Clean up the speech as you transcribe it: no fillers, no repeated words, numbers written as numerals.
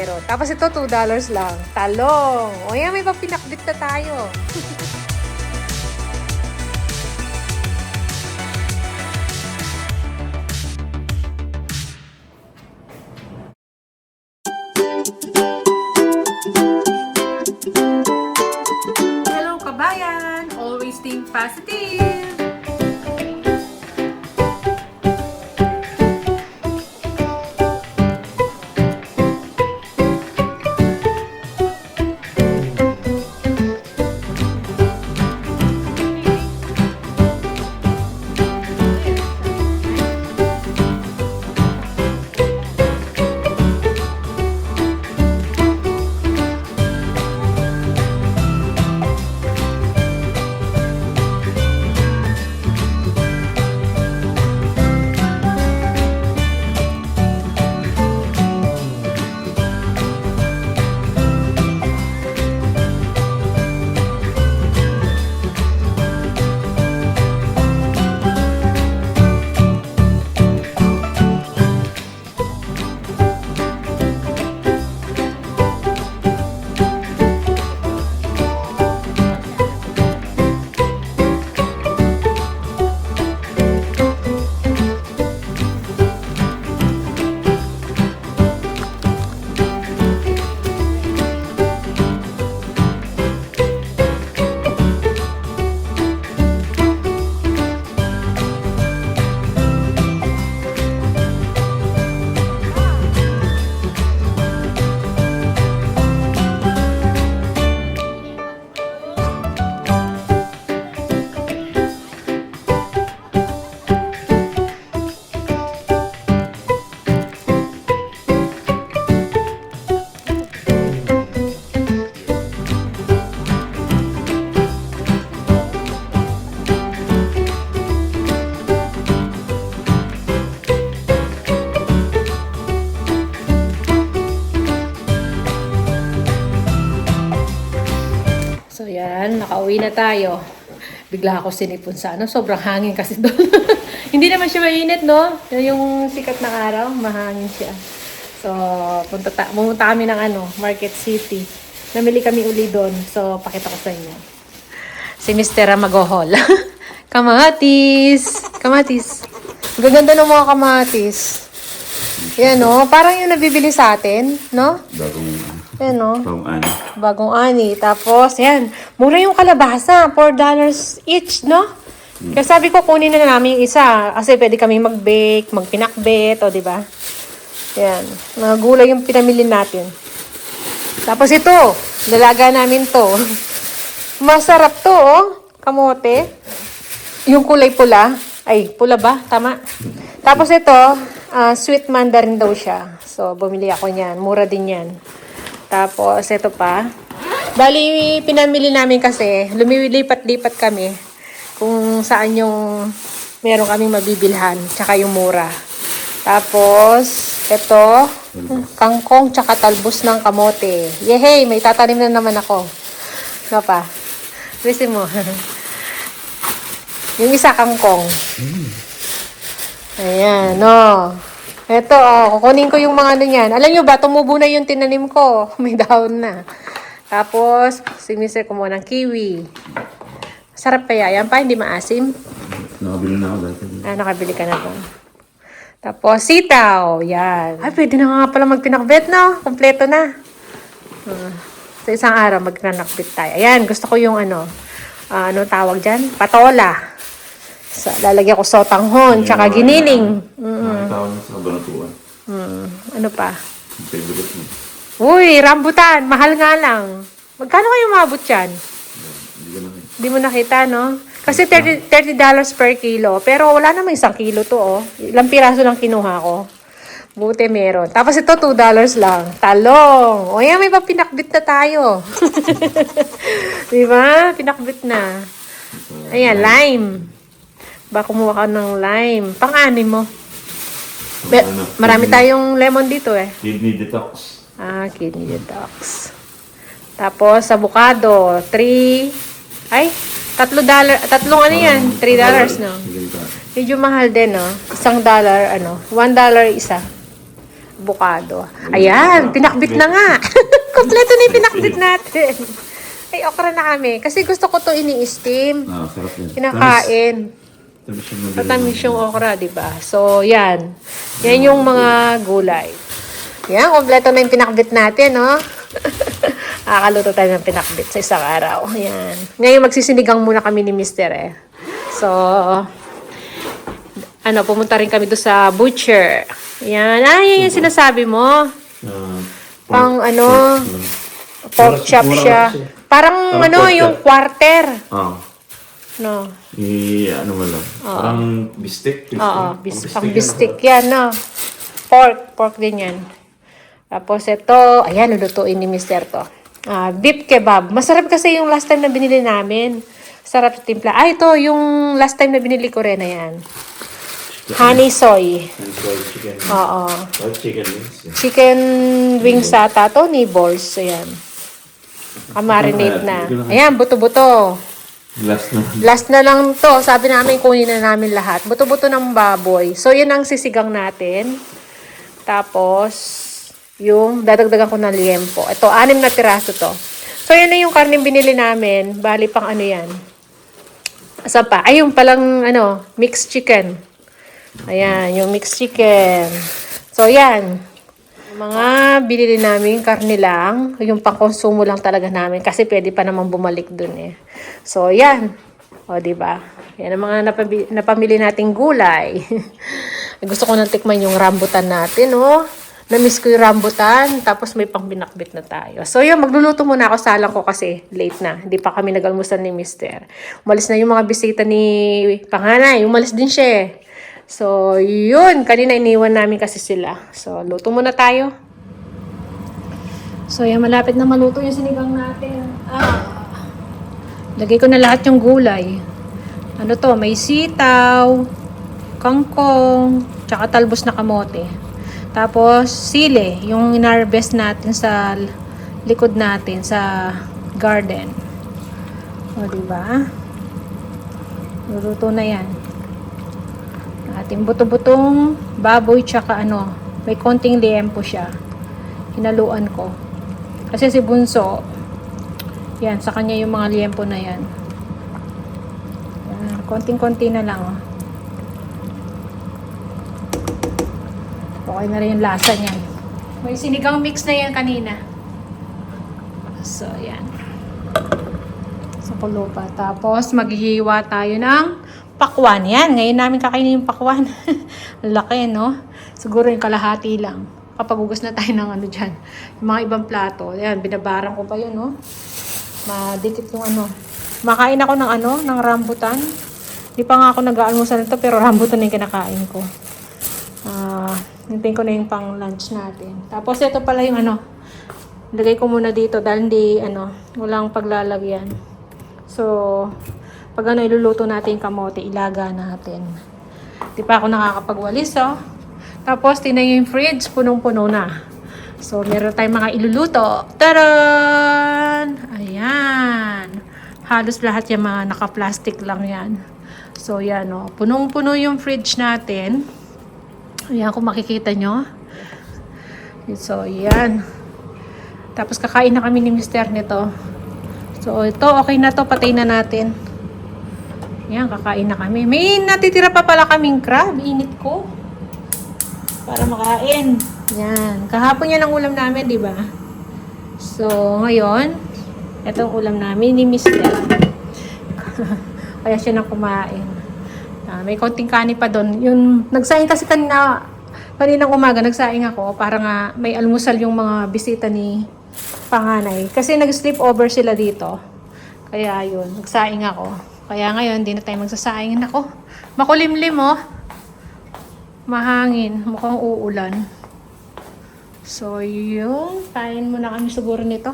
meron. Tapos ito, $2 lang. Talong. O yan, may papinakbit na tayo. Hello, kabayan! Always think positive! So yan, nakauwi na tayo. Bigla ako sinipon sa sobrang hangin kasi doon. Hindi naman siya mainit, no? Yung sikat ng araw, mahangin siya. So, pumunta kami ng Market City. Namili kami uli doon. So, pakita ko sa inyo. Si Mr. Magohol. Kamatis! Kamatis! Gaganda ng mga kamatis. Yan, no? Parang yung nabibili sa atin, no? Yan, no? Bagong ani. Tapos, yan. Mura yung kalabasa. $4 each, no? Kaya sabi ko, kunin na namin yung isa. Kasi pwede kami mag-bake, magpinakbet, o, diba? Yan. Mga gulay yung pinamili natin. Tapos ito, dalaga namin to. Masarap to, oh. Kamote. Yung kulay pula. Ay, pula ba? Tama. Tapos ito, sweet mandarin daw siya. So, bumili ako niyan. Mura din yan. Tapos, ito pa. Bali, pinamili namin kasi, lumilipat-lipat kami kung saan yung meron kaming mabibilhan, tsaka yung mura. Tapos, ito, kangkong tsaka talbos ng kamote. Yehey, may tatanim na naman ako. Ano pa? Gusto mo? Yung isa, kangkong. Ayan, no. Ito, kukunin ko yung mga niyan. Alam nyo ba, tumubo na yung tinanim ko. May dahon na. Tapos, si Mr. kumuha ng kiwi. Sarap kaya yan pa, hindi maasim. Nakabili na ako dati. Nakabili ka na ba? Tapos, sitaw. Yan. Ay, pwede na nga pala magpinakbet, no? Kompleto na. Sa isang araw, magpinakbet tayo. Ayan, gusto ko yung ano tawag dyan? Patola. So, lalagyan ko sotanghon, tsaka giniling. Nakita ko na sa kabanatuan. Ano pa? Favorite mo. Uy, rambutan. Mahal nga lang. Magkano kayo mabot yan? Hindi ko nakita. Hindi mo nakita, no? Kasi $30 per kilo. Pero wala namang 1 kilo to, oh. Ilang piraso lang kinuha ko. Buti meron. Tapos ito, $2 lang. Talong. O yan, may pinakbit na tayo. Diba? Pinakbit na. Ayan, lime. Ba, kumuha ka ng lime. Pang-anim mo. Marami tayong lemon dito, eh. Kidney detox. Kidney detox. Tapos, avocado. $3 tatlong ano yan? $3, no? Medyo mahal din, no? $1, $1 isa. bukado. Ayan, pinakbit na nga. Kompleto na yung pinakbit natin. Ay, okra na kami. Kasi gusto ko to ini-steam. Sarap yan. Kinakain. Tamis yung nabili. Matamis yung okra, di ba? So, yan. Yan yung mga gulay. Yan, kompleto na yung pinakbit natin, no? Nakakaluto tayo ng pinakbit sa isang araw. Yan. Ngayon, magsisinigang muna kami ni Mr. eh. So, pumunta rin kami doon sa butcher. Yan. Yan yung sinasabi mo. Pang, pork chop siya. Parang, pork yung chop. quarter. No. Ano mo lang. Parang bistek. Oo, pang bistik yan, no? Pork din yan. Tapos ito, ayan, lulutuin ni Mr. to. Beef kebab. Masarap kasi yung last time na binili namin. Sarap sa timpla. Ito, yung last time na binili ko rin, ayan. Honey soy. Chicken. Oo. Chicken wings. Chicken wings sa Tony balls. Ayan. Marinate na. Ayan, buto-buto. Last na lang to. Sabi namin, kunin na namin lahat. Buto-buto ng baboy. So, yun ang sisigang natin. Tapos, yung dadagdagan ko ng liempo. Ito, 6 na piraso to. So, yan na yung karneng binili namin. Bali pang ano yan. Asa pa? Ay, yung palang, mixed chicken. Ayan, yung mixed chicken. So, yan. Mga binili namin karne lang. Yung pang-konsumo lang talaga namin. Kasi pwede pa naman bumalik dun eh. So, yan. O, diba? Yan ang mga napamili nating gulay. Gusto ko nang tikman yung rambutan natin, oh. Na-miss ko yung rambutan, tapos may pang-binakbit na tayo. So yun, magluluto muna ako, salang ko kasi late na. Hindi pa kami nag-almusal ni Mr. Umalis na yung mga bisita ni Panganay. Umalis din siya eh. So yun, kanina iniwan namin kasi sila. So luto muna tayo. So yan, malapit na maluto yung sinigang natin. Lagay ko na lahat yung gulay. Ano to, may sitaw, kangkong, tsaka talbos na kamote. Tapos, sili, yung inarbest natin sa likod natin, sa garden. O, diba? Luluto na yan. Ating buto-butong baboy, tsaka may konting liempo siya. Hinaluan ko. Kasi si Bunso, yan, sa kanya yung mga liempo na yan. Yan, konting-konti na lang, oh. Okay na rin yung lasa niyan. May sinigang mix na yan kanina. So, yan. Sa kulo pa. Tapos, maghihiwa tayo ng pakwan. Yan. Ngayon namin kakainin yung pakwan. Laki, no? Siguro yung kalahati lang. Kapagugas na tayo ng dyan. Yung mga ibang plato. Yan, binabarang ko pa yun, no? Madikit yung Makain ako ng ng rambutan. Di pa nga ako nag-aalmusal nito, pero rambutan na yung kinakain ko. Hintayin ko na yung pang lunch natin. Tapos ito pala yung lagay ko muna dito dahil hindi walang paglalagyan. So pag iluluto natin yung kamote, ilaga natin. Di pa ako nakakapagwalis, oh. Tapos tingnan yung fridge, punong-puno na. So meron tayong mga iluluto. Taran! Ayan. Halos lahat yung mga naka-plastic lang yan. So yan, oh. Punong-puno yung fridge natin. Ayan, kung makikita nyo. So, yan. Tapos, kakain na kami ni Mr. nito. So, ito, okay na to. Patay na natin. Ayan, kakain na kami. May natitira pa pala kaming crab. Init ko. Para makain. Yan. Kahapon yan ang ulam namin, di ba? So, ngayon, itong ulam namin ni Mr. Kaya siya nang kumain. May konting kanin pa doon. Yung nagsaing kasi kaninang umaga, nagsaing ako para nga may almusal yung mga bisita ni Panganay. Kasi nag-sleep over sila dito. Kaya yun, nagsaing ako. Kaya ngayon, hindi na tayo magsasaing. Ako, makulimlim, oh. Mahangin. Mukhang uulan. So, yun. Kain muna kami siguro nito.